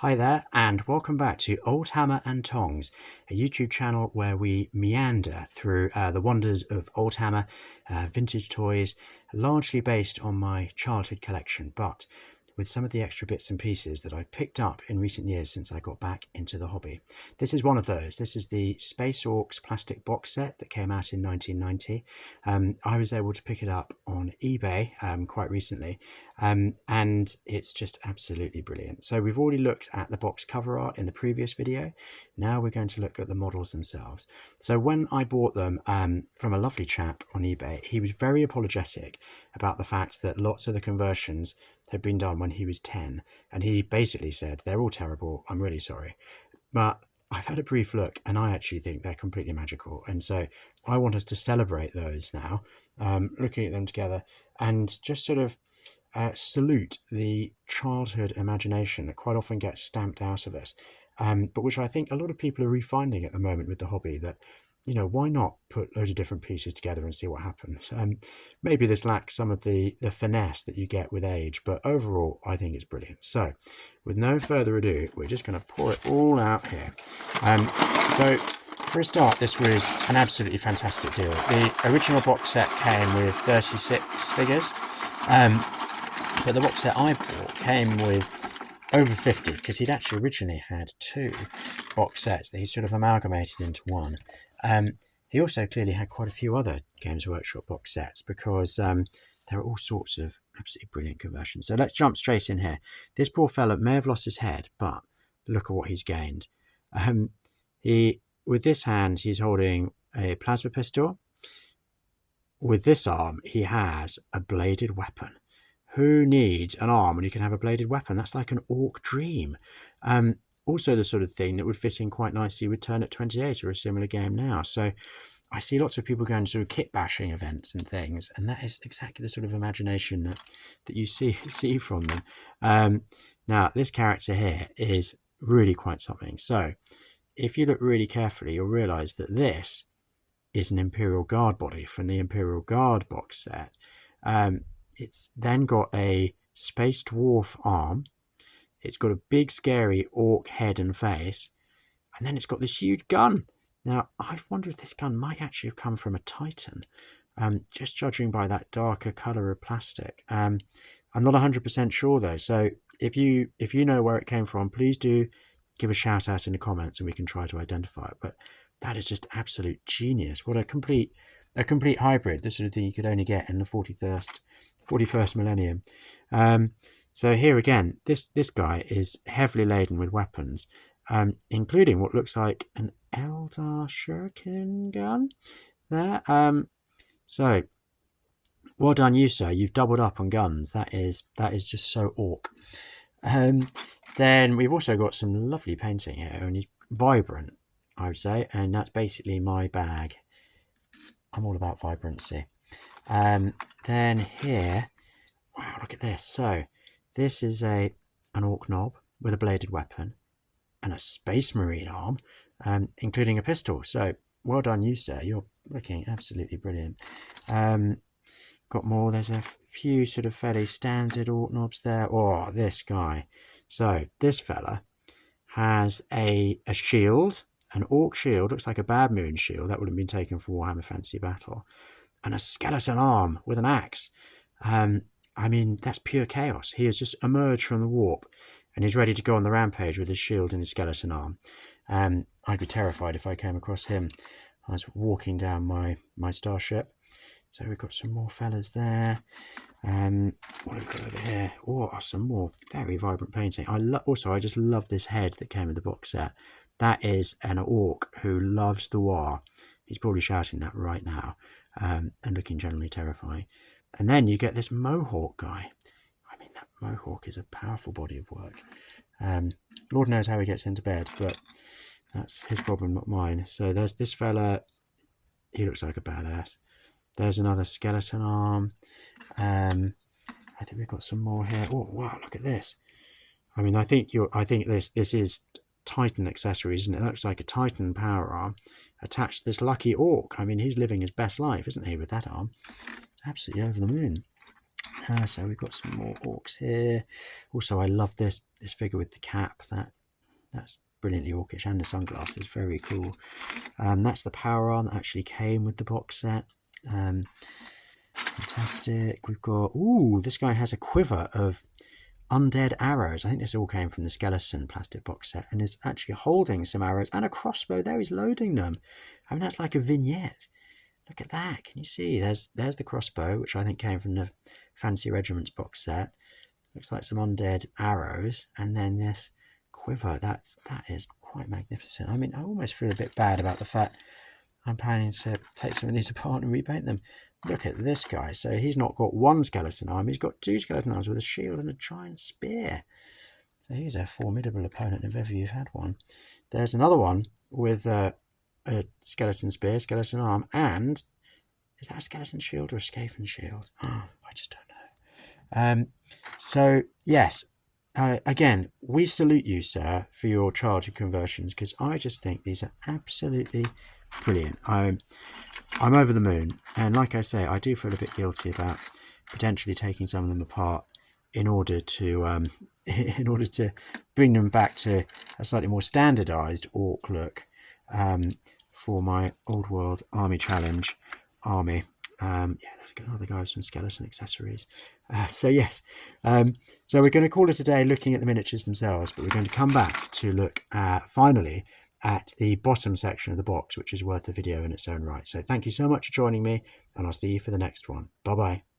Hi there, and welcome back to Oldhammer and Tongs, a YouTube channel where we meander through the wonders of Oldhammer, vintage toys, largely based on my childhood collection, but with some of the extra bits and pieces that I've picked up in recent years since I got back into the hobby. This is one of those. This is the Space Orks plastic box set that came out in 1990. I was able to pick it up on eBay quite recently, and it's just absolutely brilliant. So we've already looked at the box cover art in the previous video. Now we're going to look at the models themselves. So when I bought them from a lovely chap on eBay, he was very apologetic about the fact that lots of the conversions had been done when he was 10, and he basically said, they're all terrible, I'm really sorry. But I've had a brief look and I actually think they're completely magical, and so I want us to celebrate those now, looking at them together and just sort of salute the childhood imagination that quite often gets stamped out of us, but which I think a lot of people are refinding at the moment with the hobby. That, you know, why not put loads of different pieces together and see what happens? Maybe this lacks some of the finesse that you get with age, but overall I think it's brilliant. So with no further ado, we're just going to pour it all out here. So for a start, this was an absolutely fantastic deal. The original box set came with 36 figures, but the box set I bought came with over 50, because he'd actually originally had two box sets that he sort of amalgamated into one. He also clearly had quite a few other Games Workshop box sets, because there are all sorts of absolutely brilliant conversions. So let's jump straight in here. This poor fella may have lost his head, but look at what he's gained. With this hand, he's holding a plasma pistol. With this arm, he has a bladed weapon. Who needs an arm when you can have a bladed weapon? That's like an orc dream. Also the sort of thing that would fit in quite nicely with Turn at 28 or a similar game now. So I see lots of people going to kit bashing events and things, and that is exactly the sort of imagination that you see from them. Now, this character here is really quite something. So if you look really carefully, you'll realise that this is an Imperial Guard body from the Imperial Guard box set. It's then got a Space Dwarf arm. It's got a big scary orc head and face, and then it's got this huge gun. Now, I've wondered if this gun might actually have come from a Titan, just judging by that darker colour of plastic. I'm not 100% sure though, so if you know where it came from, please do give a shout out in the comments and we can try to identify it. But that is just absolute genius. What a complete hybrid, the sort of thing you could only get in the 41st millennium. So here again, this guy is heavily laden with weapons, including what looks like an Eldar shuriken gun there. So well done you, sir. You've doubled up on guns. That is just so orc. Then we've also got some lovely painting here, and he's vibrant, I would say, and that's basically my bag. I'm all about vibrancy. Then here, wow, look at this. So this is an orc knob with a bladed weapon and a Space Marine arm, including a pistol. So well done you, sir. You're looking absolutely brilliant. Got more. There's a few sort of fairly standard orc knobs there. Oh, this guy. So this fella has a shield, an orc shield. Looks like a Bad Moon shield. That would have been taken from Warhammer Fantasy Battle. And a skeleton arm with an axe. I mean, that's pure chaos. He has just emerged from the warp and he's ready to go on the rampage with his shield and his skeleton arm. I'd be terrified if I came across him. I was walking down my starship. So we've got some more fellas there. What have we got over here? Oh, some more very vibrant painting. I just love this head that came with the box set. That is an orc who loves the war. He's probably shouting that right now, and looking generally terrifying. And then you get this Mohawk guy. I mean, that Mohawk is a powerful body of work. Lord knows how he gets into bed, but that's his problem, not mine. So there's this fella. He looks like a badass. There's another skeleton arm. I think we've got some more here. Oh wow, look at this. I mean, I think this is Titan accessories, isn't it? That looks like a Titan power arm attached to this lucky orc. I mean, he's living his best life, isn't he, with that arm? Absolutely over the moon. So we've got some more orcs here. Also, I love this figure with the cap. That's brilliantly orcish, and the sunglasses, very cool. That's the power arm that actually came with the box set. Fantastic. We've got, ooh, this guy has a quiver of undead arrows. I think this all came from the skeleton plastic box set, and is actually holding some arrows and a crossbow there. He's loading them. I mean, that's like a vignette. Look at that. Can you see? There's the crossbow, which I think came from the Fancy Regiments box set. Looks like some undead arrows, and then this quiver. That is quite magnificent. I mean, I almost feel a bit bad about the fact I'm planning to take some of these apart and repaint them. Look at this guy. So he's not got one skeleton arm. He's got two skeleton arms with a shield and a giant spear. So he's a formidable opponent if ever you've had one. There's another one with a skeleton spear, skeleton arm, and is that a skeleton shield or a Skaven shield? I just don't know. So yes, again, we salute you, sir, for your charge of conversions, because I just think these are absolutely brilliant. I'm over the moon, and like I say, I do feel a bit guilty about potentially taking some of them apart in order to bring them back to a slightly more standardized orc look for my old world army challenge army. Yeah, there's another guy with some skeleton accessories. So yes, so we're going to call it a day looking at the miniatures themselves, but we're going to come back to look finally at the bottom section of the box, which is worth a video in its own right. So thank you so much for joining me, and I'll see you for the next one. Bye bye.